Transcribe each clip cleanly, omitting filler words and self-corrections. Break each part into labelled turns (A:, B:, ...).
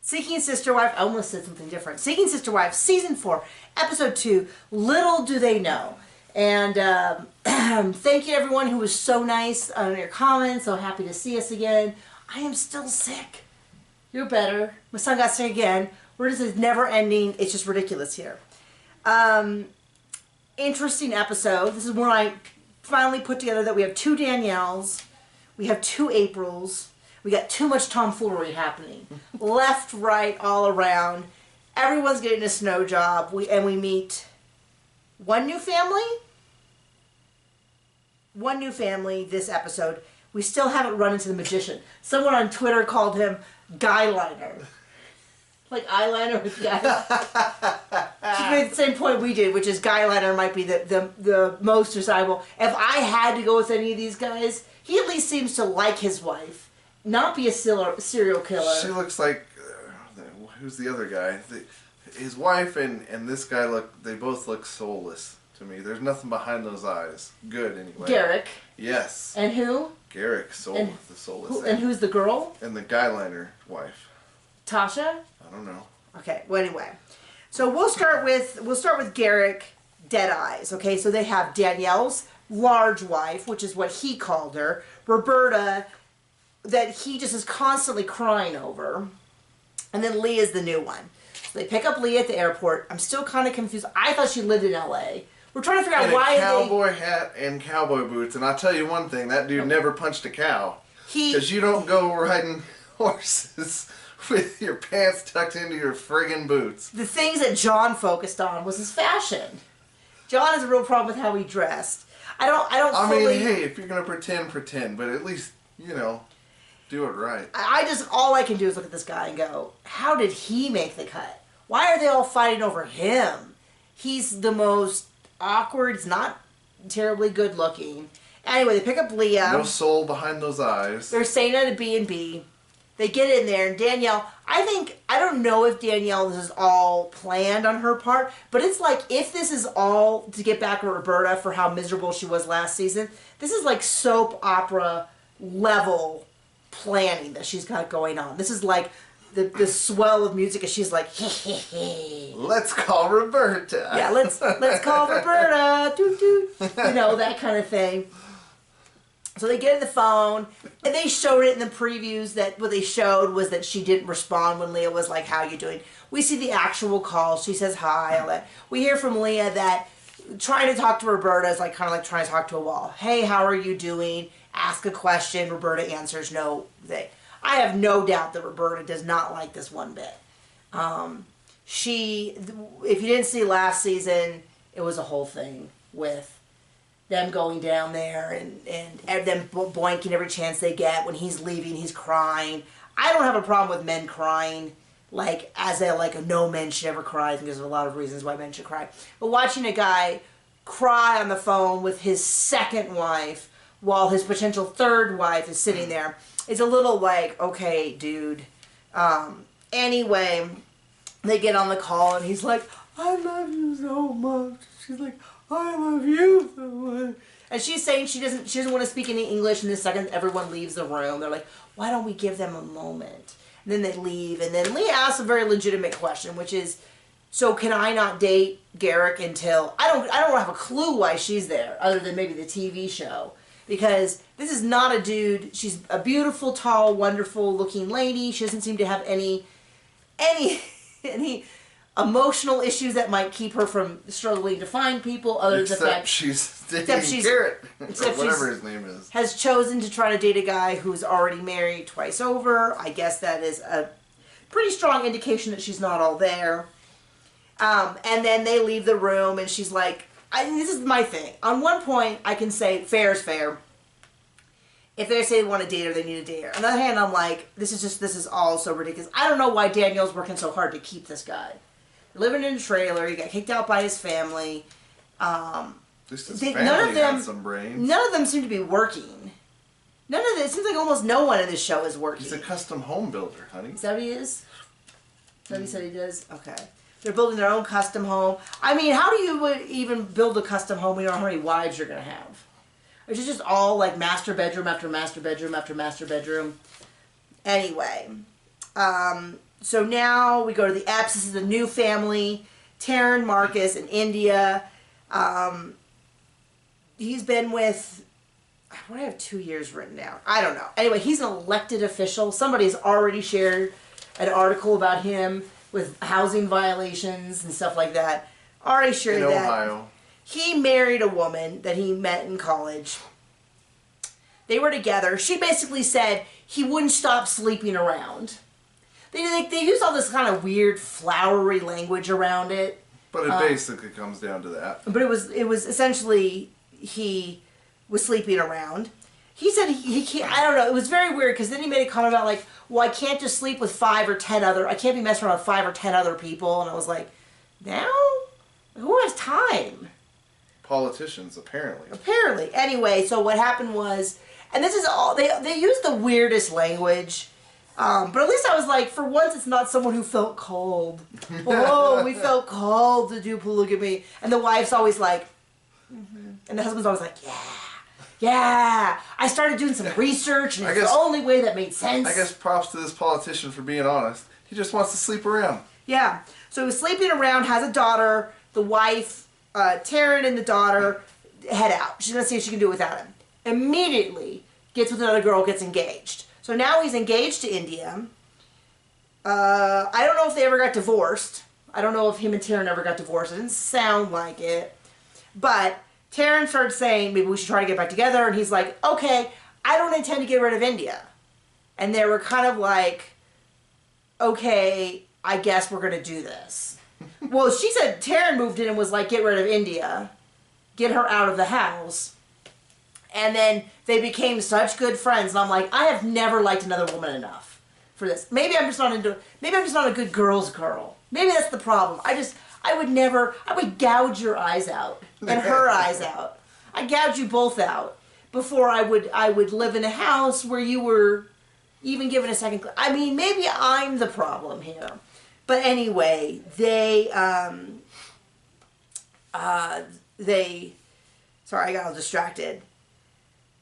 A: Seeking Sister Wife, I almost said something different. Seeking Sister Wife, Season 4, Episode 2, Little Do They Know. And thank you everyone who was so nice on your comments, so happy to see us again. I am still sick. You're better. My son got sick again. We're just never ending. It's just ridiculous here. Interesting episode. This is where I finally put together that we have 2 Danielles, we have 2 Aprils, we got too much tomfoolery happening. Left, right, all around. Everyone's getting a snow job. We meet one new family. One new family this episode. We still haven't run into the magician. Someone on Twitter called him Guyliner. Like eyeliner with guy. She made the same point we did, which is Guyliner might be the most desirable. If I had to go with any of these guys, he at least seems to like his wife, not be a serial killer.
B: She looks like who's the other guy? His wife and this guy they both look soulless to me. There's nothing behind those eyes. Good anyway.
A: Garrick.
B: Yes.
A: And who?
B: Garrick, the soulless.
A: And who's the girl?
B: And the Guyliner wife.
A: Tasha?
B: I don't know.
A: Okay, well anyway. So we'll start with Garrick, Dead Eyes. Okay, so they have Danielle's large wife, which is what he called her. Roberta, that he just is constantly crying over. And then Leah's the new one. So they pick up Leah at the airport. I'm still kind of confused. I thought she lived in LA. We're trying to figure out why
B: a cowboy hat and cowboy boots. And I'll tell you one thing, that dude never punched a cow. Because you don't go riding horses with your pants tucked into your friggin' boots.
A: The things that John focused on was his fashion. John has a real problem with how he dressed. I
B: mean, hey, if you're gonna pretend, but at least, do it right.
A: All I can do is look at this guy and go, how did he make the cut? Why are they all fighting over him? He's the most awkward, he's not terribly good looking. Anyway, they pick up Leah.
B: No soul behind those eyes.
A: They're staying at a B&B. They get in there, and Danielle, I don't know if Danielle, this is all planned on her part, but it's like, if this is all to get back at Roberta for how miserable she was last season, this is like soap opera level planning that she's got going on. This is like the swell of music, and she's like,
B: let's call Roberta.
A: Yeah, let's call Roberta. Doot, doot. That kind of thing. So they get in the phone, and they showed it in the previews that what they showed was that she didn't respond when Leah was like, how you doing? We see the actual call. She says hi, all that. We hear from Leah that trying to talk to Roberta is like kind of like trying to talk to a wall. Hey, how are you doing? Ask a question. Roberta answers no. I have no doubt that Roberta does not like this one bit. If you didn't see last season, it was a whole thing with them going down there and them boinking every chance they get. When he's leaving, he's crying. I don't have a problem with men crying, like no men should ever cry. I think there's a lot of reasons why men should cry. But watching a guy cry on the phone with his second wife while his potential third wife is sitting there is a little like, okay, dude. Anyway, they get on the call and he's like, I love you so much. She's like, I love you so much. And she's saying she doesn't want to speak any English, and the second everyone leaves the room, they're like, why don't we give them a moment? And then they leave, and then Leah asks a very legitimate question, which is, so can I not date Garrick until I don't have a clue why she's there, other than maybe the TV show. Because this is not a dude. She's a beautiful, tall, wonderful looking lady. She doesn't seem to have any emotional issues that might keep her from struggling to find people, other than the fact
B: she's Garrett, or whatever his name is,
A: has chosen to try to date a guy who's already married twice over. I guess that is a pretty strong indication that she's not all there. And then they leave the room, and she's like, this is my thing. On one point, I can say fair is fair. If they say they want to date her, they need to date her. On the other hand, I'm like, this is all so ridiculous. I don't know why Danielle's working so hard to keep this guy. Living in a trailer, he got kicked out by his family.
B: Family had some brains.
A: None of them seem to be working. It seems like almost no one in this show is working.
B: He's a custom home builder, honey.
A: Is that what he is? Is that what he said he does? Okay. They're building their own custom home. I mean, how do you even build a custom home when you don't know how many wives you're going to have? Or is it just all like master bedroom after master bedroom after master bedroom? Anyway, So now we go to the Epps. This is the new family. Taryn, Marcus, in India. He's been with... I have 2 years written down. I don't know. Anyway, he's an elected official. Somebody's already shared an article about him with housing violations and stuff like that. Already shared that. In
B: Ohio.
A: He married a woman that he met in college. They were together. She basically said he wouldn't stop sleeping around. They used all this kind of weird flowery language around it.
B: But it basically comes down to that.
A: But it was essentially he was sleeping around. He said he can't, I don't know, it was very weird because then he made a comment about like, well, I can't just sleep with 5 or 10 I can't be messing around with 5 or 10 other people. And I was like, now? Who has time?
B: Politicians, apparently.
A: Apparently. Anyway, so what happened was, and this is all, they used the weirdest language, but at least I was like, for once it's not someone who felt called. Oh, we felt called to do polygamy. And the wife's always like, and the husband's always like, yeah. I started doing some research, and it's the only way that made sense.
B: I guess props to this politician for being honest. He just wants to sleep around.
A: Yeah. So he was sleeping around, has a daughter, the wife, Taryn and the daughter head out. She's going to see if she can do it without him. Immediately gets with another girl, gets engaged. So now he's engaged to India. I don't know if they ever got divorced. I don't know if him and Taryn ever got divorced. It didn't sound like it. But Taryn started saying, maybe we should try to get back together. And he's like, okay, I don't intend to get rid of India. And they were kind of like, okay, I guess we're going to do this. Well, she said Taryn moved in and was like, get rid of India. Get her out of the house. And then they became such good friends. And I'm like, I have never liked another woman enough for this. Maybe I'm just not a good girl's girl. Maybe that's the problem. I would gouge your eyes out and her eyes out. I'd gouge you both out before I would live in a house where you were even given a second. I mean, maybe I'm the problem here. But anyway, they sorry, I got all distracted.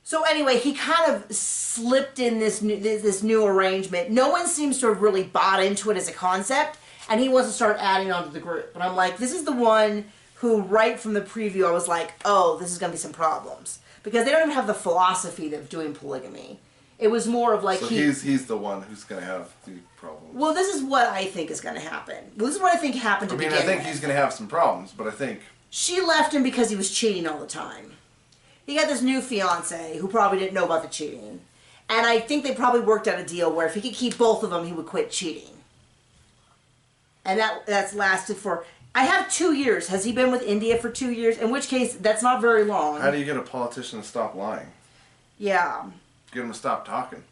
A: So anyway, he kind of slipped in this new arrangement. No one seems to have really bought into it as a concept, and he wants to start adding on to the group. And I'm like, this is the one who, right from the preview, I was like, oh, this is going to be some problems. Because they don't even have the philosophy of doing polygamy. It was more of like...
B: So he's the one who's going to have the problems.
A: Well, this is what I think is going to happen. Well, this is what I think happened to begin with.
B: I think he's going to have some problems, but I think...
A: She left him because he was cheating all the time. He got this new fiancé who probably didn't know about the cheating. And I think they probably worked out a deal where if he could keep both of them, he would quit cheating. And that's lasted for... I have 2 years. Has he been with India for 2 years? In which case, that's not very long.
B: How do you get a politician to stop lying?
A: Yeah.
B: Get him to stop talking.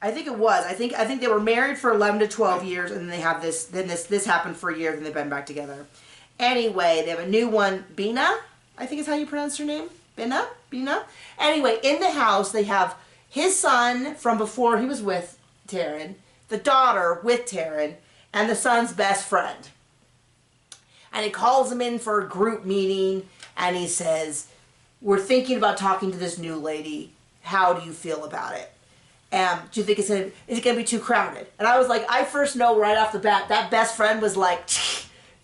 A: I think it was. I think they were married for 11 to 12 years, and then they have this. Then this happened for a year, then they've been back together. Anyway, they have a new one, Bina, I think is how you pronounce her name. Bina. Anyway, in the house they have his son from before he was with Taryn, the daughter with Taryn, and the son's best friend. And he calls him in for a group meeting, and he says, "We're thinking about talking to this new lady. How do you feel about it? Do you think is it going to be too crowded?" And I was like, I first know right off the bat, that best friend was like,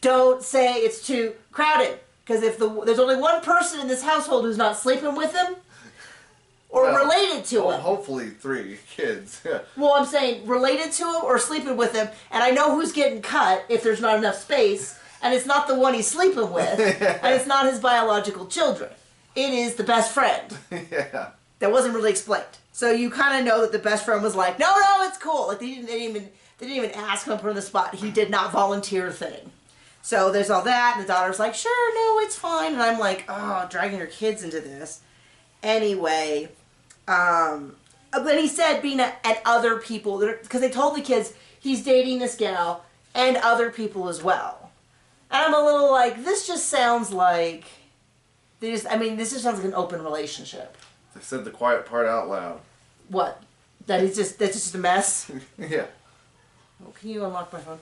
A: don't say it's too crowded. Because if there's only one person in this household who's not sleeping with him, or related to him.
B: Hopefully 3 kids. Yeah.
A: Well, I'm saying related to him or sleeping with him, and I know who's getting cut if there's not enough space, and it's not the one he's sleeping with, and it's not his biological children. It is the best friend.
B: Yeah.
A: That wasn't really explained. So you kind of know that the best friend was like, no, it's cool. Like they didn't even ask him to put on the spot. He did not volunteer a thing. So there's all that, and the daughter's like, sure, no, it's fine. And I'm like, oh, dragging your kids into this. Anyway, but he said Bina and other people, because they told the kids he's dating this gal and other people as well. And I'm a little like, this just sounds like, this just sounds like an open relationship.
B: They said the quiet part out loud.
A: What? That's just a mess?
B: Yeah.
A: Oh, can you unlock my phone?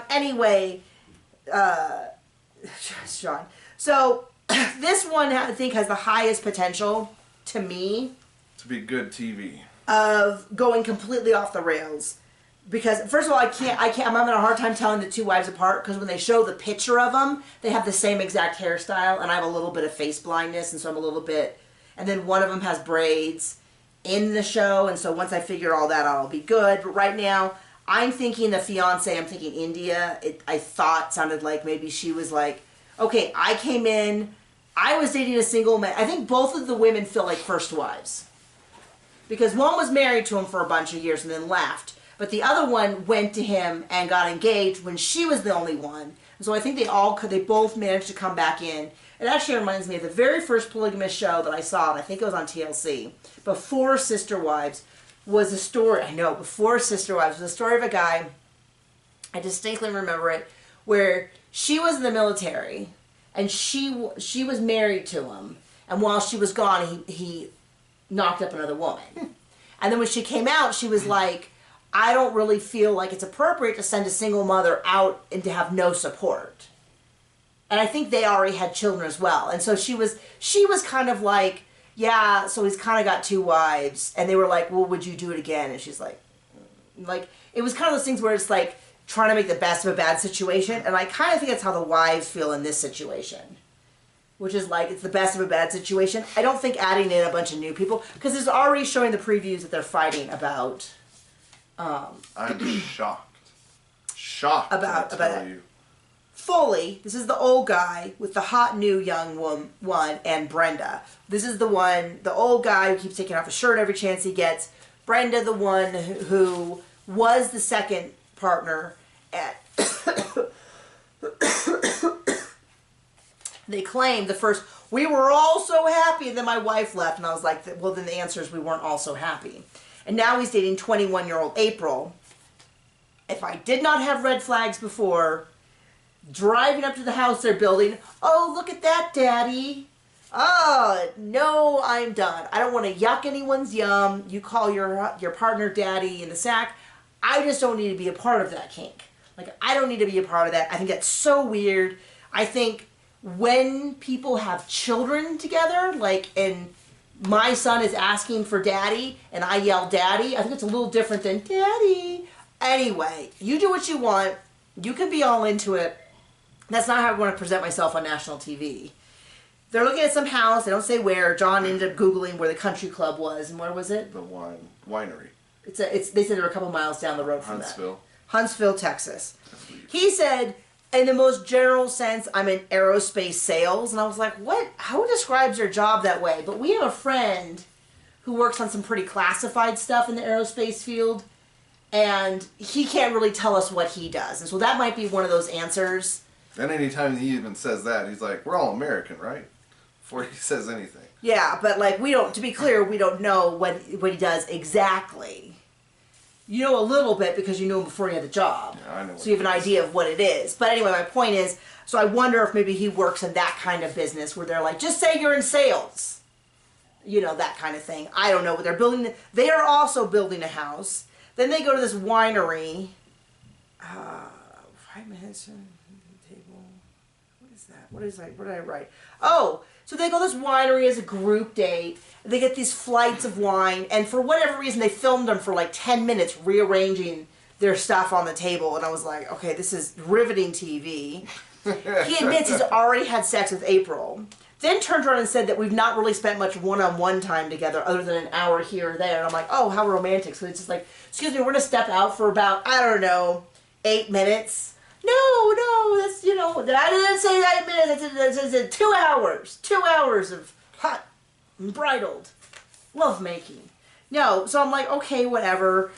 A: Anyway, Sean. So, this one I think has the highest potential, to me,
B: to be good TV.
A: Of going completely off the rails. Because first of all, I'm having a hard time telling the two wives apart because when they show the picture of them, they have the same exact hairstyle, and I have a little bit of face blindness, and so I'm a little bit. And then one of them has braids in the show, and so once I figure all that out, I'll be good. But right now, I'm thinking the fiance. I'm thinking India. I thought sounded like maybe she was like, okay, I came in, I was dating a single man. I think both of the women feel like first wives because one was married to him for a bunch of years and then left. But the other one went to him and got engaged when she was the only one. And so I think they both managed to come back in. It actually reminds me of the very first polygamous show that I saw, and I think it was on TLC. Before Sister Wives was a story, Before Sister Wives was a story of a guy, I distinctly remember it, where she was in the military, and she was married to him, and while she was gone, he knocked up another woman. And then when she came out, she was like, I don't really feel like it's appropriate to send a single mother out and to have no support. And I think they already had children as well. And so she was kind of like, yeah, so he's kind of got two wives. And they were like, well, would you do it again? And she's like, it was kind of those things where it's like trying to make the best of a bad situation. And I kind of think that's how the wives feel in this situation. Which is like, it's the best of a bad situation. I don't think adding in a bunch of new people, because it's already showing the previews that they're fighting about.
B: I'm shocked
A: about
B: you.
A: Foley, this is the old guy with the hot new young one, and Brenda. This is the old guy who keeps taking off his shirt every chance he gets. Brenda, the one who was the second partner at... They claimed the first, we were all so happy, and then my wife left, and I was like, well, then the answer is we weren't all so happy. And now he's dating 21-year-old April. If I did not have red flags before, driving up to the house they're building, oh, look at that, Daddy. Oh, no, I'm done. I don't want to yuck anyone's yum. You call your partner Daddy in the sack. I just don't need to be a part of that kink. Like, I don't need to be a part of that. I think that's so weird. I think when people have children together, and my son is asking for Daddy, and I yell Daddy, I think it's a little different than Daddy. Anyway, you do what you want. You can be all into it. That's not how I want to present myself on national TV. They're looking at some house. They don't say where. John ended up Googling where the country club was. And where was it?
B: The winery.
A: They said they're a couple miles down the road from
B: Huntsville.
A: that. Huntsville, Texas. He said, in the most general sense, I'm in aerospace sales. And I was like, what? Who describes their job that way? But we have a friend who works on some pretty classified stuff in the aerospace field. And he can't really tell us what he does. And so that might be one of those answers.
B: And anytime he even says that, he's like, we're all American, right? Before he says anything.
A: Yeah, but to be clear, we don't know what he does exactly. You know a little bit because you knew him before he had the job.
B: Yeah, I know.
A: So you have an idea of what it is. But anyway, my point is, so I wonder if maybe he works in that kind of business where they're like, just say you're in sales. You know, that kind of thing. I don't know what they're building. They are also building a house. Then they go to this winery. 5 minutes table. What is that? What did I write? Oh, so they go to this winery as a group date. They get these flights of wine, and for whatever reason, they filmed them for like 10 minutes rearranging their stuff on the table. And I was like, okay, this is riveting TV. He admits he's already had sex with April. Then turned around and said that we've not really spent much one-on-one time together other than an hour here or there. And I'm like, oh, how romantic. So it's just like, excuse me, we're going to step out for about, 8 minutes. No, that's, I didn't say 8 minutes. I said 2 hours. 2 hours of hot and bridled lovemaking. No, so I'm like, okay, whatever.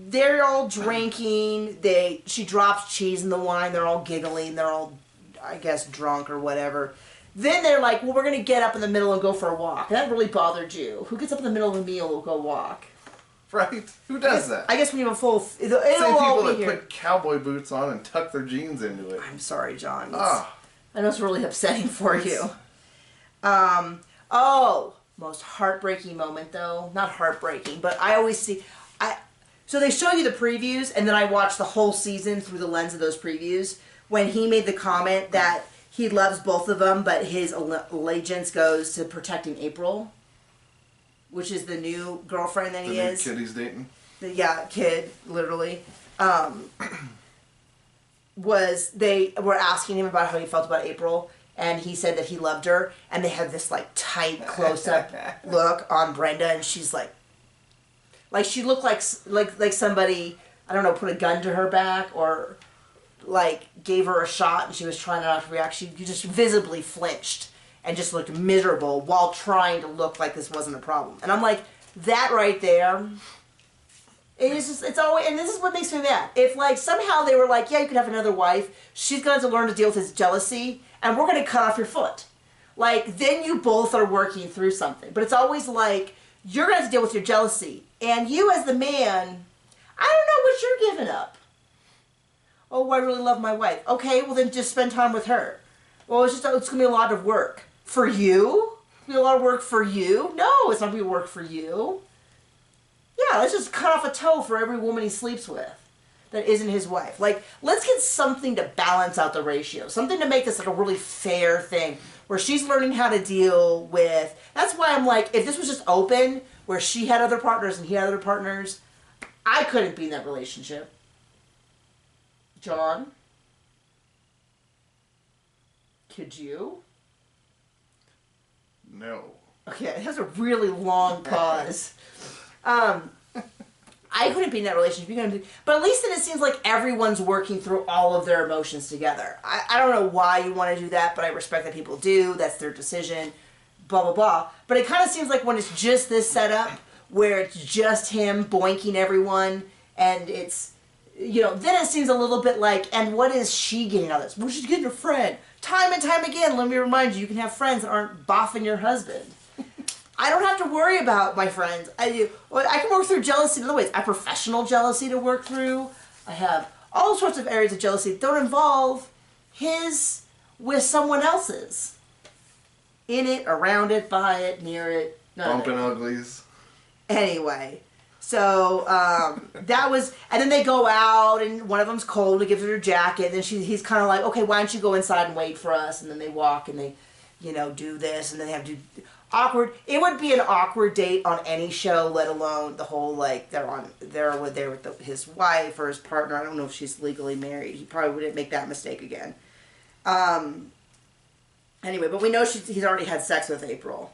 A: They're all drinking. She drops cheese in the wine. They're all giggling. They're all, I guess, drunk or whatever. Then they're like, well, we're going to get up in the middle and go for a walk. And that really bothered you. Who gets up in the middle of a meal and go walk?
B: Right? Who does that?
A: I guess when you have a full...
B: Same people that put cowboy boots on and tuck their jeans into it.
A: I'm sorry, John.
B: I
A: know it's really upsetting for you. Most heartbreaking moment, though. Not heartbreaking, but I always see... So they show you the previews, and then I watch the whole season through the lens of those previews. When he made the comment that he loves both of them, but his allegiance goes to protecting April, which is the new girlfriend that he is.
B: The new kid he's dating?
A: kid, literally, they were asking him about how he felt about April, and he said that he loved her, and they had this, like, tight, close-up look on Brenda, and she's like she looked like somebody, I don't know, put a gun to her back, or, like, gave her a shot, and she was trying not to react. She just visibly flinched, and just looked miserable, while trying to look like this wasn't a problem. And I'm like, that right there... it's always, and this is what makes me mad. If, like, somehow they were like, yeah, you can have another wife, she's going to learn to deal with his jealousy, and we're going to cut off your foot. Like, then you both are working through something. But it's always like, you're going to have to deal with your jealousy. And you as the man, I don't know what you're giving up. Oh, I really love my wife. Okay, well then just spend time with her. Well, it's going to be a lot of work. For you? It's going to be a lot of work for you? No, it's not going to be work for you. Yeah, let's just cut off a toe for every woman he sleeps with that isn't his wife. Like, let's get something to balance out the ratio. Something to make this like a really fair thing where she's learning how to deal with... That's why I'm like, if this was just open, where she had other partners and he had other partners, I couldn't be in that relationship. John? Could you?
B: No.
A: Okay, that was a really long pause. I couldn't be in that relationship. But at least then it seems like everyone's working through all of their emotions together. I don't know why you want to do that, but I respect that people do. That's their decision. Blah, blah, blah. But it kind of seems like when it's just this setup, where it's just him boinking everyone, and it's, then it seems a little bit like, and what is she getting out of this? Well, she's getting a friend. Time and time again, let me remind you, you can have friends that aren't boffing your husband. I don't have to worry about my friends. I can work through jealousy in other ways. I have professional jealousy to work through. I have all sorts of areas of jealousy that don't involve his with someone else's. In it, around it, by it, near it.
B: Bumping uglies.
A: Anyway, so that was, and then they go out, and one of them's cold. He gives her her jacket, and he's kind of like, okay, why don't you go inside and wait for us? And then they walk, and they, do this, and then they have to do awkward. It would be an awkward date on any show, let alone the whole, like, they're with his wife or his partner. I don't know if she's legally married. He probably wouldn't make that mistake again. Anyway, but we know he's already had sex with April.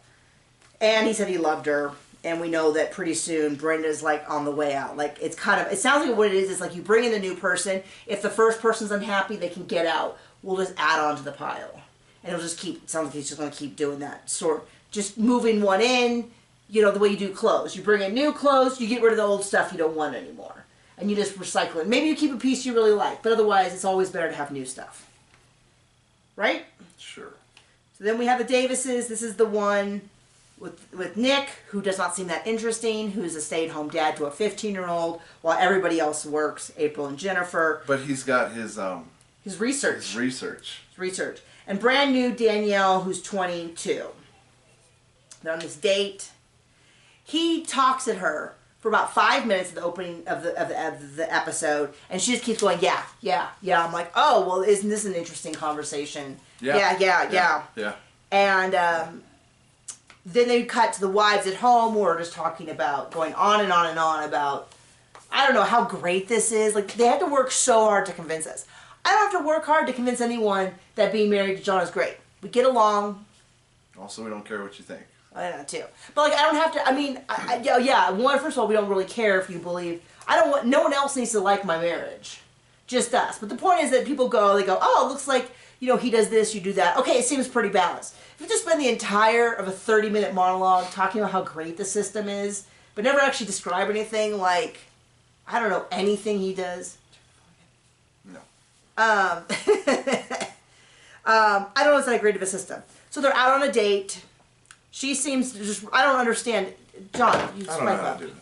A: And he said he loved her. And we know that pretty soon Brenda's, like, on the way out. Like, it sounds like what it is like you bring in the new person. If the first person's unhappy, they can get out. We'll just add on to the pile. And it'll just it sounds like he's just going to keep doing that. Just moving one in, the way you do clothes. You bring in new clothes, you get rid of the old stuff you don't want anymore. And you just recycle it. Maybe you keep a piece you really like, but otherwise it's always better to have new stuff. Right?
B: Sure.
A: So then we have the Davises. This is the one with Nick, who does not seem that interesting, who's a stay-at-home dad to a 15-year-old, while everybody else works, April and Jennifer.
B: But he's got his
A: research.
B: His research.
A: And brand new Danielle, who's 22. They're on this date. He talks at her for about 5 minutes at the opening of the episode, and she just keeps going, yeah. I'm like, oh, well, isn't this an interesting conversation? Yeah. And then they cut to the wives at home, who are just talking about, going on and on and on about, I don't know, how great this is. Like, they had to work so hard to convince us. I don't have to work hard to convince anyone that being married to John is great. We get along.
B: Also, we don't care what you think.
A: I know, too. But, like, I don't have to, first of all, we don't really care if you believe, no one else needs to like my marriage. Just us. But the point is that people go, oh, it looks like, he does this, you do that. Okay, it seems pretty balanced. If you just spend the entire of a 30-minute monologue talking about how great the system is, but never actually describe anything like, I don't know, anything he does.
B: No.
A: I don't know if it's that great of a system. So they're out on a date. She seems to just, I don't understand. John, you swipe up. I don't know how to do that.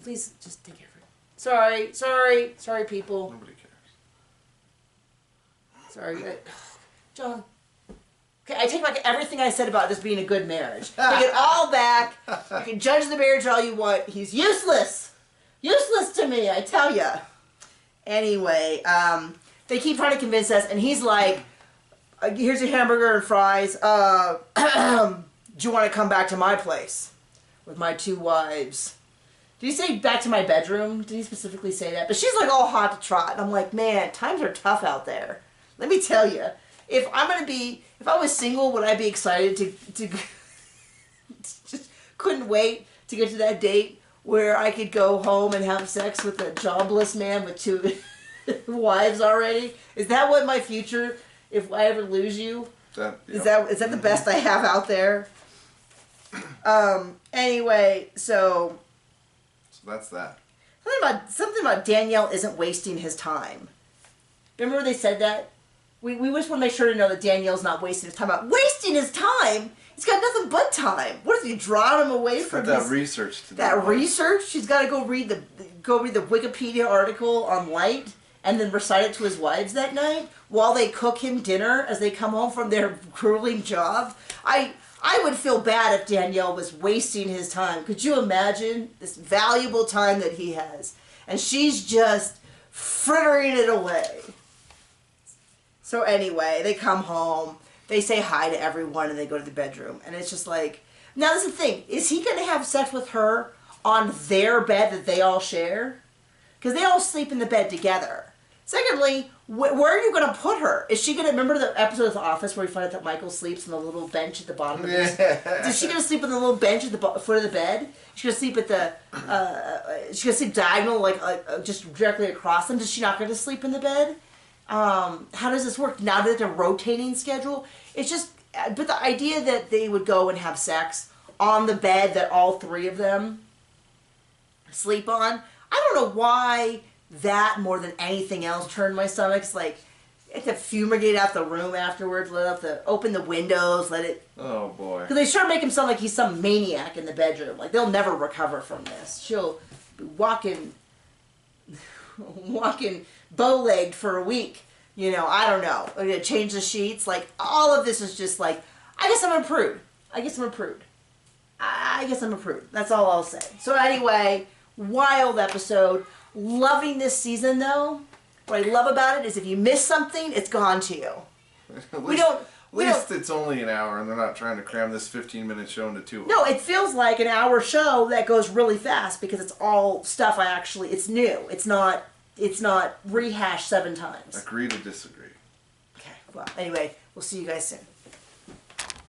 A: Please, just take care of it. Sorry, people.
B: Nobody cares.
A: Sorry. John. Okay, I take back everything I said about this being a good marriage. Take it all back. You can judge the marriage all you want. He's useless. Useless to me, I tell ya. Anyway, they keep trying to convince us, and he's like, here's a hamburger and fries. Do you want to come back to my place with my 2 wives? Did he say back to my bedroom? Did he specifically say that? But she's like all hot to trot. And I'm like, man, times are tough out there. Let me tell you. If I was single, would I be excited to just couldn't wait to get to that date where I could go home and have sex with a jobless man with 2 wives already? Is that what my future, if I ever lose you? Is that the best I have out there? Anyway, so
B: that's that.
A: Something about Danielle isn't wasting his time. Remember when they said that? We just want to make sure to know that Danielle's not wasting his time. Wasting his time? He's got nothing but time. What is he drawing him away from?
B: That research to do.
A: That research? She's got to go read the Wikipedia article on light and then recite it to his wives that night while they cook him dinner as they come home from their grueling job. I would feel bad if Danielle was wasting his time. Could you imagine this valuable time that he has? And she's just frittering it away. So anyway, they come home, they say hi to everyone, and they go to the bedroom. And it's just like, now that's the thing. Is he going to have sex with her on their bed that they all share? Because they all sleep in the bed together. Secondly, where are you going to put her? Is she going to, remember the episode of The Office where we find out that Michael sleeps on the little bench at the bottom of the bed? Is she going to sleep on the little bench at the foot of the bed? She's going to sleep at the, she's going to sleep diagonal, like just directly across them? Does she not going to sleep in the bed? How does this work? Now that they're rotating schedule? It's just, but the idea that they would go and have sex on the bed that all 3 of them sleep on, I don't know why that more than anything else turned my stomach. It's like, you have to fumigate out the room afterwards, open the windows, let it...
B: Oh, boy.
A: Because they sure make him sound like he's some maniac in the bedroom. Like, they'll never recover from this. She'll be walking bow-legged for a week. You know, I don't know. I'm going to change the sheets. Like, all of this is just like, I guess I'm a prude. That's all I'll say. So anyway, wild episode. Loving this season, though. What I love about it is if you miss something, it's gone to you.
B: At least it's only an hour, and they're not trying to cram this 15-minute show into 2 hours.
A: No, it feels like an hour show that goes really fast because it's all stuff it's new. It's not rehashed 7 times.
B: Agree to disagree.
A: Okay, well, anyway, we'll see you guys soon.